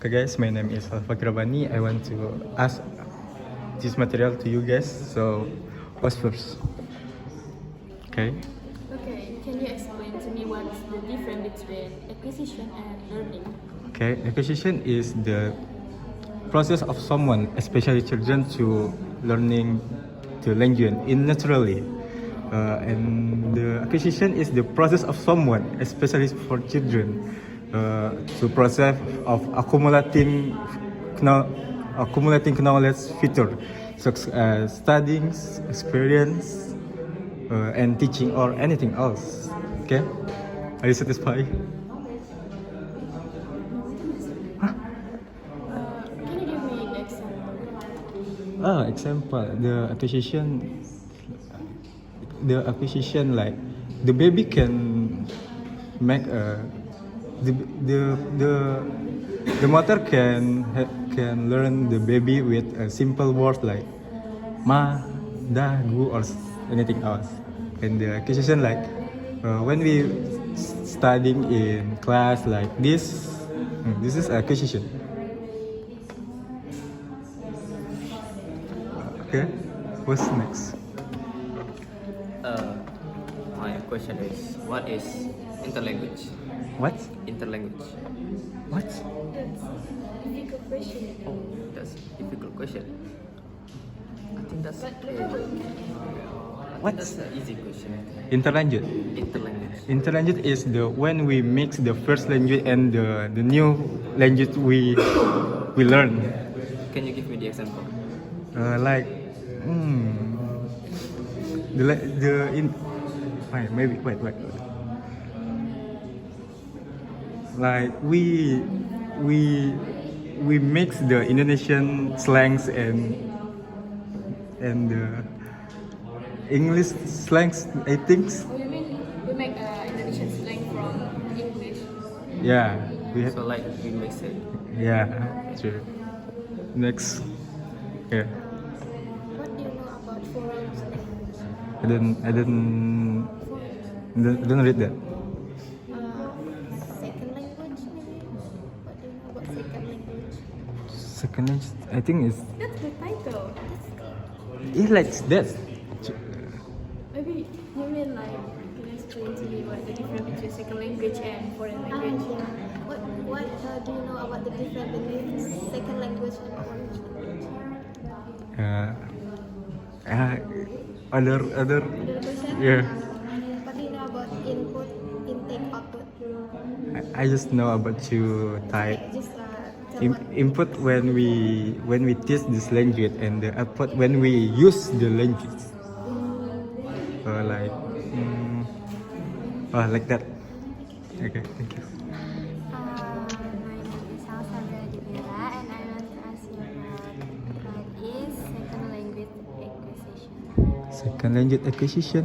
Okay guys, my name is Alfa Kirabani. I want to ask this material to you guys. So, what's first? Okay. Okay, can you explain to me what's the difference between acquisition and learning? Okay, acquisition is the process of someone, especially children, to learning the language in naturally. And the acquisition is the process of someone, especially for children, to process of accumulating knowledge feature, such as studying, experience, and teaching or anything else. Okay, are you satisfied? Can you give me an example? Example, the acquisition like the baby can make a the the the the mother can learn the baby with a simple word like ma, da, gu or anything else. And the acquisition like when we studying in class like this is acquisition. Okay, what's next? Uh, my question is, what is interlanguage? What? Interlanguage. What? Difficult question. Oh, that's a difficult question. I think that's What? that's an easy question. Interlanguage. Interlanguage. Interlanguage is the when we mix the first language and the new language we learn. Can you give me the example? Like the la- the in wait maybe wait like we mix the Indonesian slangs and the English slangs I think. Oh, you mean we make Indonesian slang from English? Yeah, we have. So like we mix it. Yeah, true. Next. Yeah. What do you know about forums language? I didn't read that. Second language maybe? What do you know about second language? Second language, I think is That's the title. it like that. Maybe you mean like can you explain to me what the difference between second language and foreign language? What do you know about the difference between second language and foreign language? Other Other question? yeah. What do you know about input, intake, output? I just know about you type. Okay, just tell what. Input when we teach this language and the output when we use the language. Like like that. Okay, thank you. My name is Salsa Bradibila and I want to ask you about what is second language acquisition? Second language acquisition.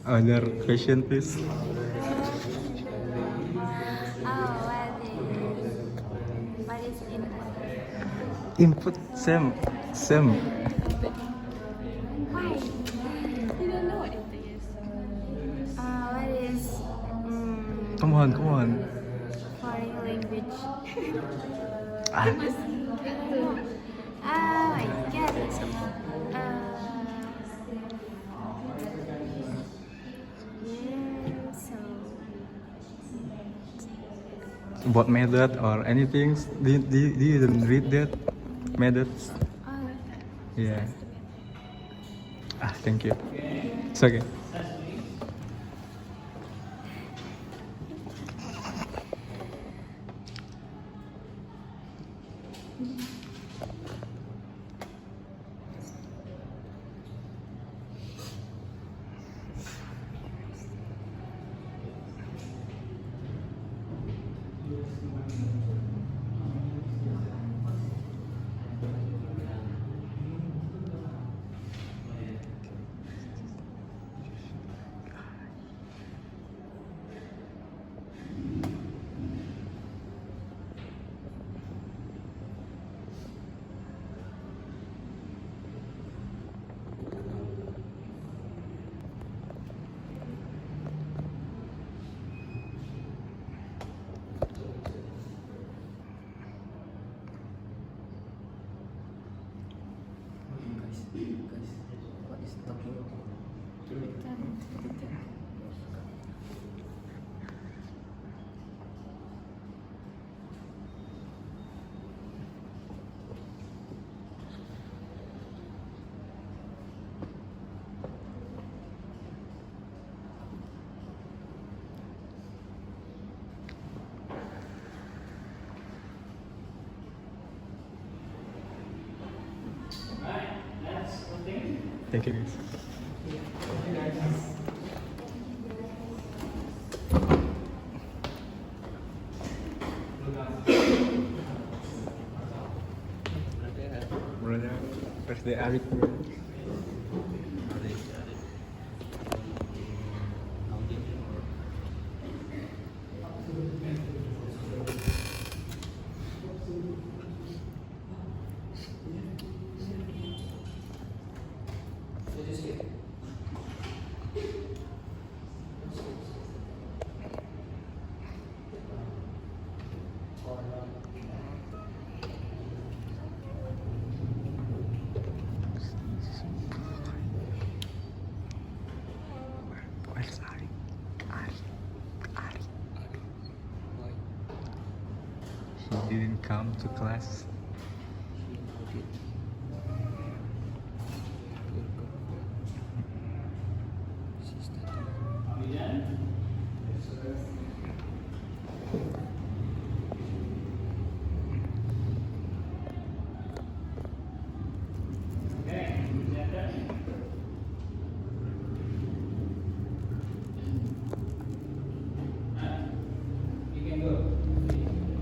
Other question, please. What is input? Input same. Why? You don't know what it is. What is Come on. foreign language? Ah, Oh my god. So about method or anything. Do you didn't read that methods? Yeah. Thank you. It's okay. Thank you guys. Brother, birthday Arik. Where's Arik? Arik. He didn't come to class.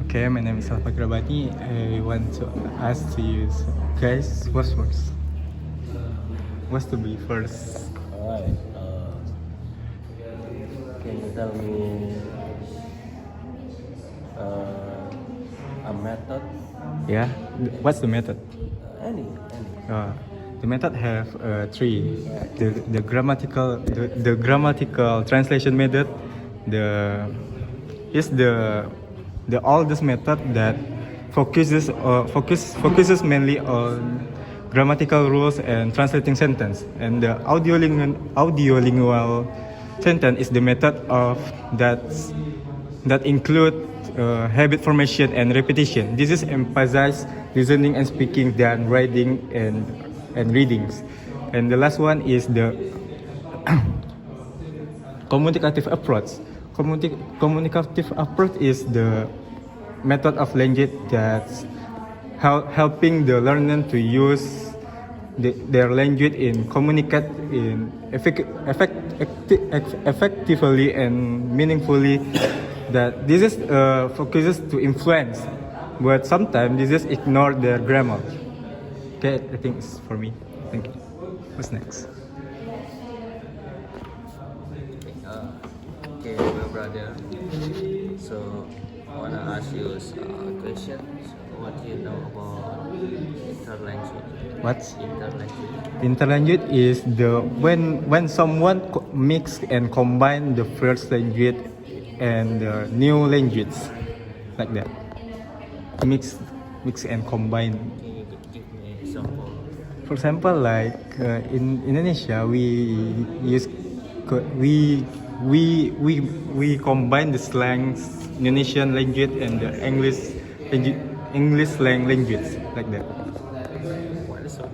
Okay, my name is Alfa Grabani. I want to ask to you, so, guys, what's first? What's to be first? Alright. Can you tell me a method? Yeah, what's the method? Any. The method have three. The grammatical translation method. The oldest method that focuses mainly on grammatical rules and translating sentence. And the audiolingual sentence is the method of that include habit formation and repetition. This is emphasize listening and speaking than writing and readings. And the last one is the communicative approach. Communicative approach is the method of language that's helping the learner to use their language in communicate in effectively and meaningfully. That this is focuses to influence, but sometimes this is ignore their grammar. Okay, I think it's for me. Thank you. What's next? Okay, my brother. So I wanna ask you a question. So, what do you know about interlanguage? What? Interlanguage. Interlanguage is when someone mix and combine the first language and the new language, like that. Mix and combine. Can you give me an example? For example, like in Indonesia, we combine the slangs, Indonesian language and the English slang language, like that. What is up?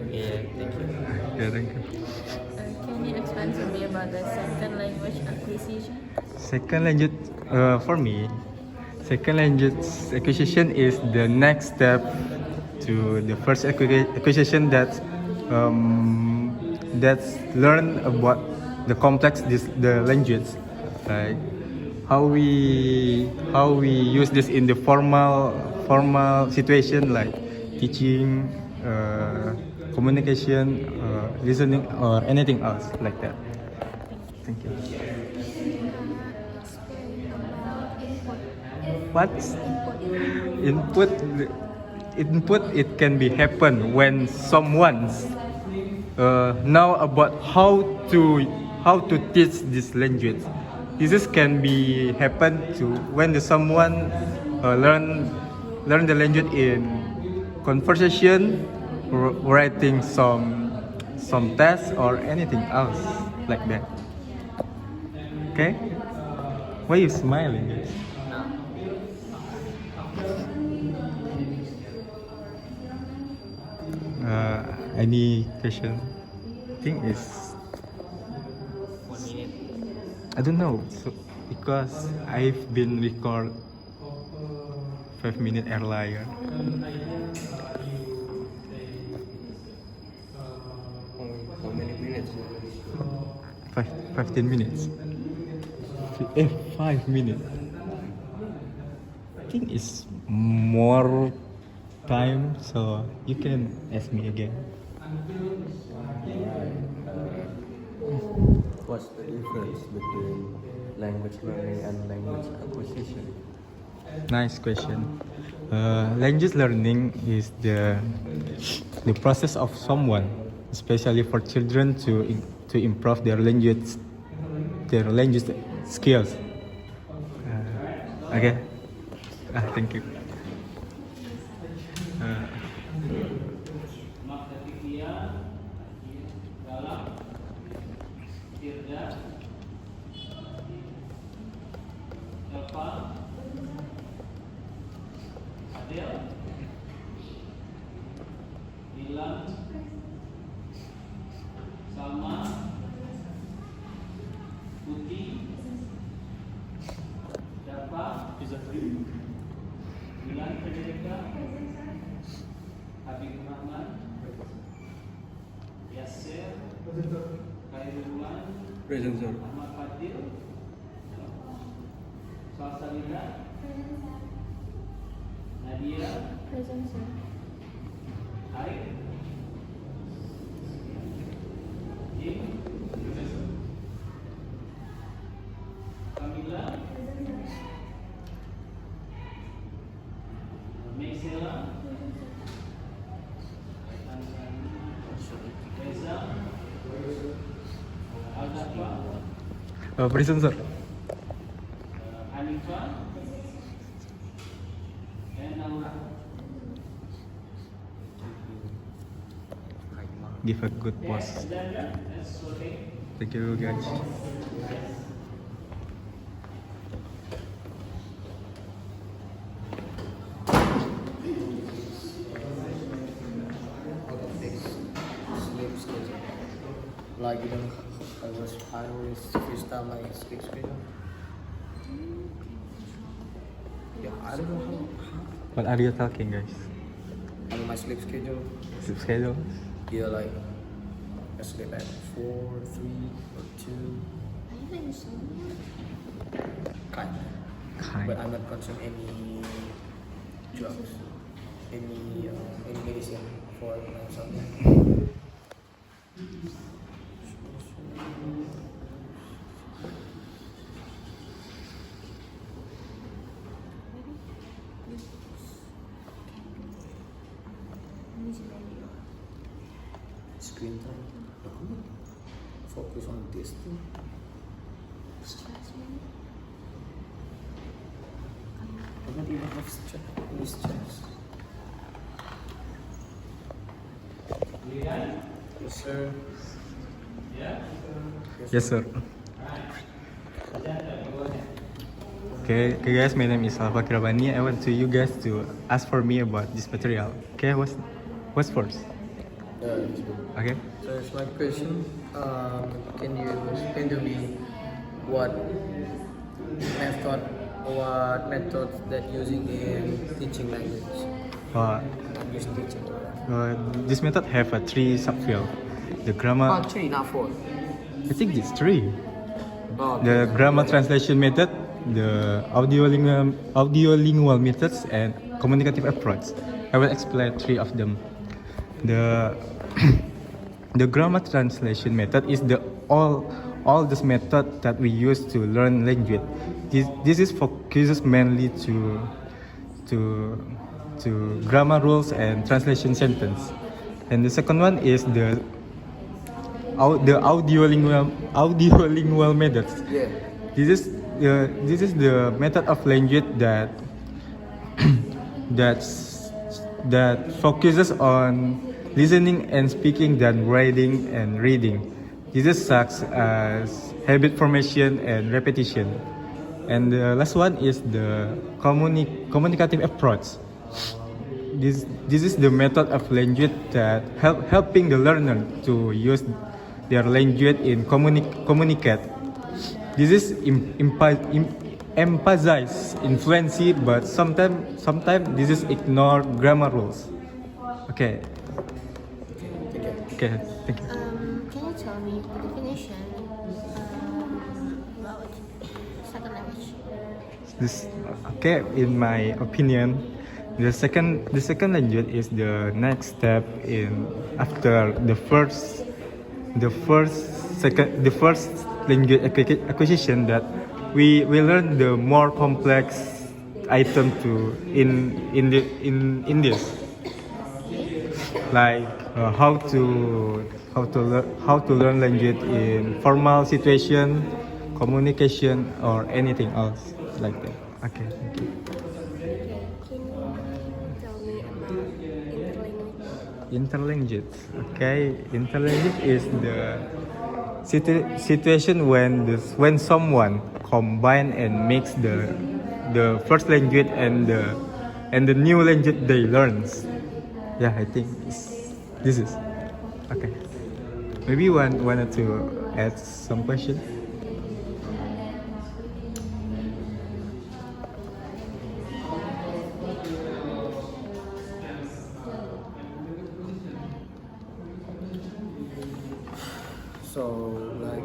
Yeah, thank you. Yeah, thank you. Can you explain to me about the second language acquisition? Second language, for me, second language acquisition is the next step to the first acquisition that's learn about the complex the language, like how we use this in the formal situation like teaching, communication, listening, or anything else like that. Thank you. Explain about input. What's input? Input, it can be happen when someone's know about how to teach this language. This can be happen to when someone learn the language in conversation, writing some tests or anything else like that. Okay? Why you smiling? Any question? I think is 1 minute. I don't know. So because I've been record 5 minutes earlier. Only 15 minutes. 5 minutes. I think it's more time, so you can ask me again. What's the difference between language learning and language acquisition? Nice question. Language learning is the process of someone, especially for children, to improve their language skills. Okay. Thank you. Present, sir. Present, sir. Present, sir. Give a good pause. Thank you, guys. Sleep schedule. Like I always freestyle my sleep schedule. Yeah, I don't know What are you talking, guys? how my sleep schedule. Sleep schedule? Yeah, like I sleep at 4, 3, or 2. Are you insomnia? Kind. But I'm not consuming any drugs, any medicine for my insomnia. Screen time. Focus on this thing. I don't even have stress. Yes, sir. Yes, sir. Okay, guys, my name is Alfa Kirabani. I want you guys to ask for me about this material. Okay, what's first? Okay. So it's my question. Can you explain to me what methods that using in teaching language? English teaching. This method have a 3 subfield. The grammar. 3, not 4. I think it's 3. Oh, The grammar translation method, the audiolingual methods, and communicative approach. I will explain 3 of them. The the grammar translation method is the all this method that we use to learn language. This is focuses mainly to grammar rules and translation sentence. And the second one is the audiolingual methods. yeah. This is the method of language that that focuses on listening and speaking than writing and reading. This is such as habit formation and repetition. And the last one is the communicative approach. This is the method of language that helping the learner to use their language in communicate. This is emphasize influency, but sometimes this is ignore grammar rules. Okay. Okay. Thank you. Can you tell me the definition this okay in my opinion. The second language is the next step in after the first language acquisition that we learn the more complex item to in this like how to learn language in formal situation, communication, or anything else like that. Okay, thank you. Can you tell me about interlanguage? Interlanguage. Okay, interlanguage is the situation when someone combine and mix the first language and the new language they learns. Yeah, I think this is okay. Maybe wanted to add some question. So like,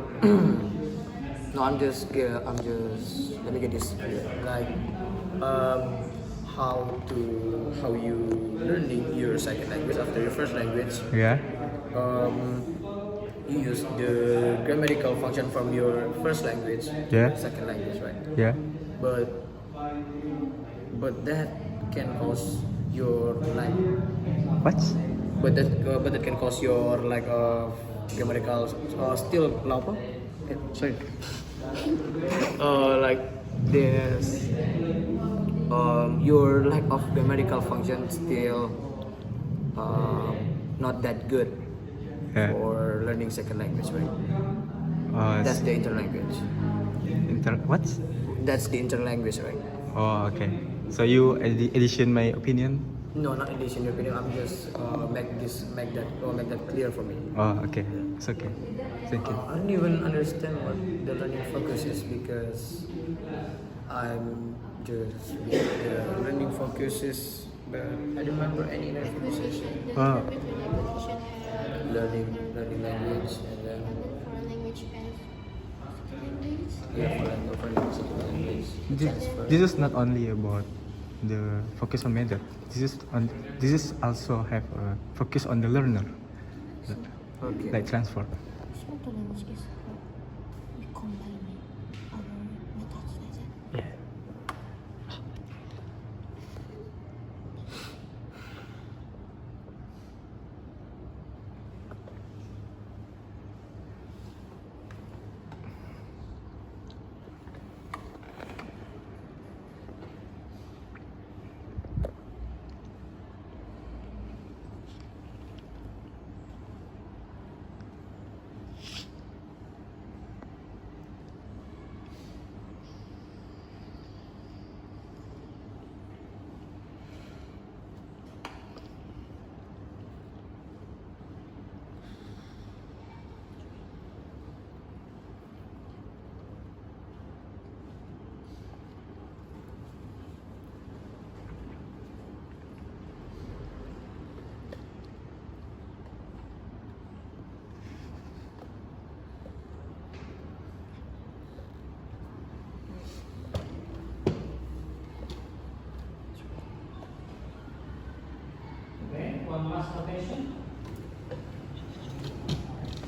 no, let me get this clear. Like, how you learning your second language after your first language? Yeah. You use the grammatical function from your first language, Yeah. second language, right? Yeah. But that can cause your like, What? but that can cause your like grammatical still apa? Sorry. Like there's your lack of grammatical function still not that good Yeah. for learning second language, right? That's the interlanguage. What? That's the interlanguage, right? Oh, okay. So you addition my opinion? No, not addition your opinion. I'm just make that clear for me. Oh, okay. It's okay. Thank you. I don't even understand what the learning focus is because I'm just the learning focus is, but I don't remember any learning focus. Oh, Learning language and then For language and language. for language. this is not only about the focus on method. This is also have a focus on the learner, Okay. like transfer. Second language is we combine our methods like that. Yeah.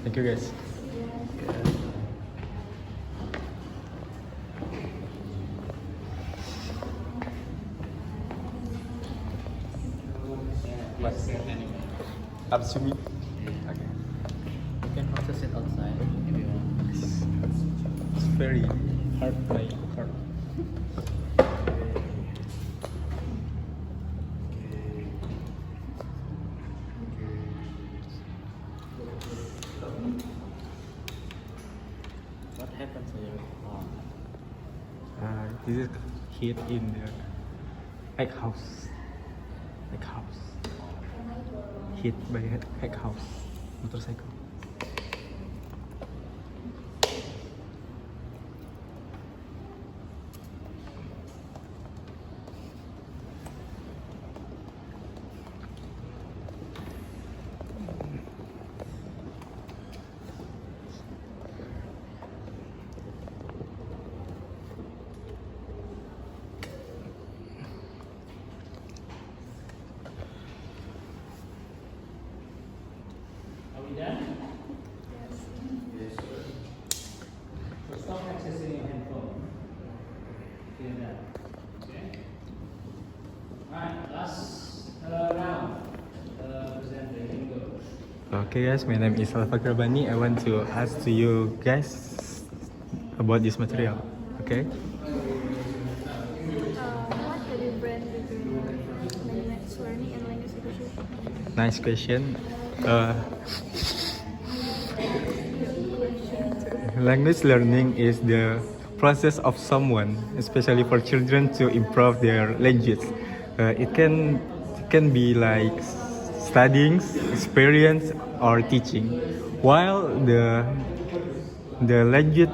Thank you, guys. Up to me. Okay. You can also sit outside if you want. It's very hard play. Hard. What happened to your arm? This is hit in the egg house. Egg house. Hit by egg house. Motorcycle. Okay guys, my name is Alfa Grabani. I want to ask to you guys about this material. Okay. What the difference between language learning and language acquisition? Nice question. Language learning is the process of someone, especially for children, to improve their language. It can be like studying, experience, or teaching. While the language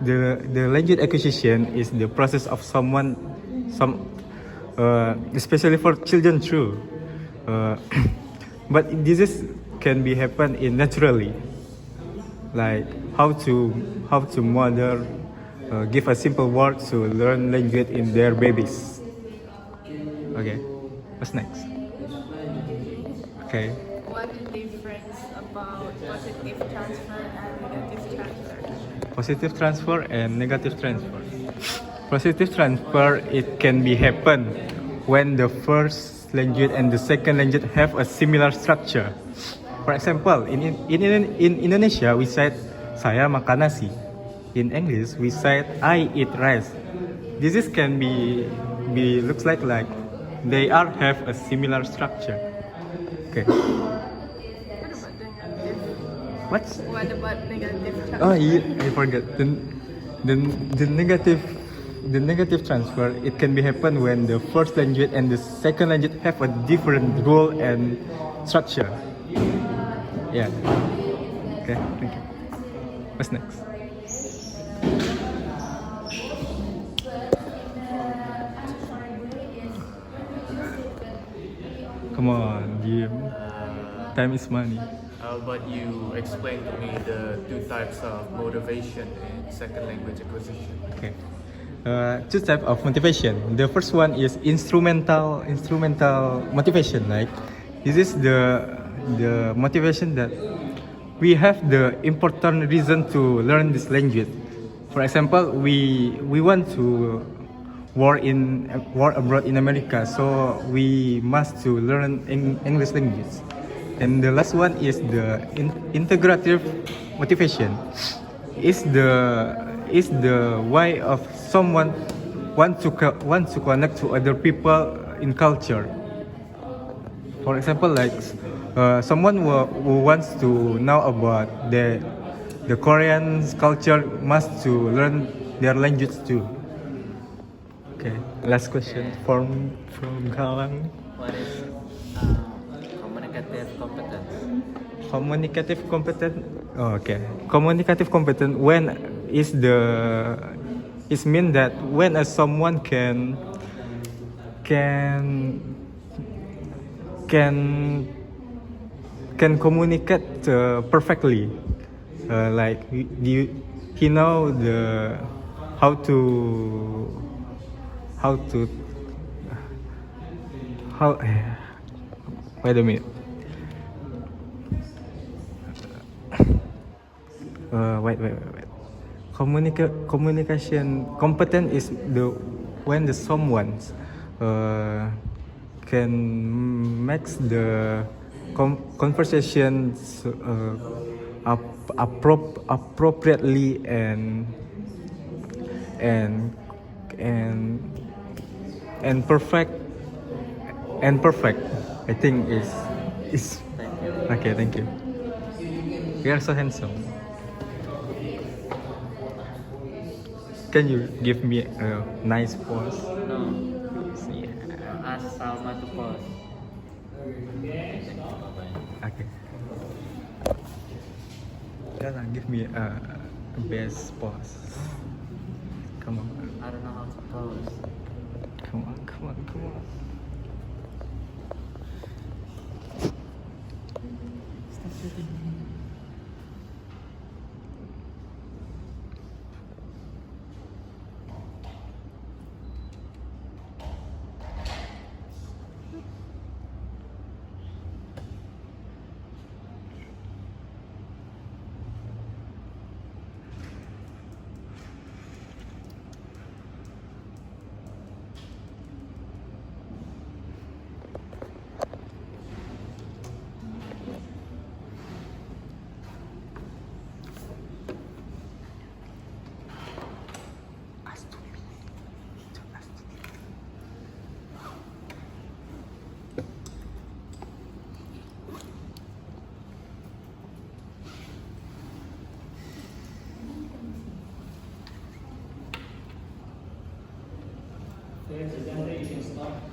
the language acquisition is the process of especially for children too. But can be happen in naturally, like how to mother give a simple word to learn language in their babies. Okay, what's next? Okay. What is the difference about positive transfer and negative transfer? Positive transfer and negative transfer. Positive transfer, it can be happen when the first language and the second language have a similar structure. For example, in Indonesia we said saya makan nasi. In English we said I eat rice. Can be looks like they are have a similar structure. Okay. What about negative transfer? Oh yeah, I forgot. The negative transfer, it can be happen when the first language and the second language have a different role and structure. Yeah. Okay, thank you. What's next? Come on, Jim. Time is money. How about you explain to me the two types of motivation in second language acquisition? Okay. Two types of motivation. The first one is instrumental motivation. Like this is the motivation that we have the important reason to learn this language. For example, we want to work abroad in America, so we must to learn English language. And the last one is the integrative motivation. Is the way of someone want to connect to other people in culture. For example, like someone who wants to know about the Korean culture must to learn their language too. Okay, last question from Galang. What is communicative competence? Communicative competence. Oh, okay. Communicative competence is mean that when someone can communicate perfectly, like he know how wait a minute. Wait. Communication competent is when someone can make the conversations appropriately and perfect. I think is Thank you. okay. Thank you. You are so handsome. Can you give me a nice pose? No. Yeah. Ask Salma to pause. Okay. Give me a best pose. Come on. I don't know how to pose. Come on. Stop shooting me. learning.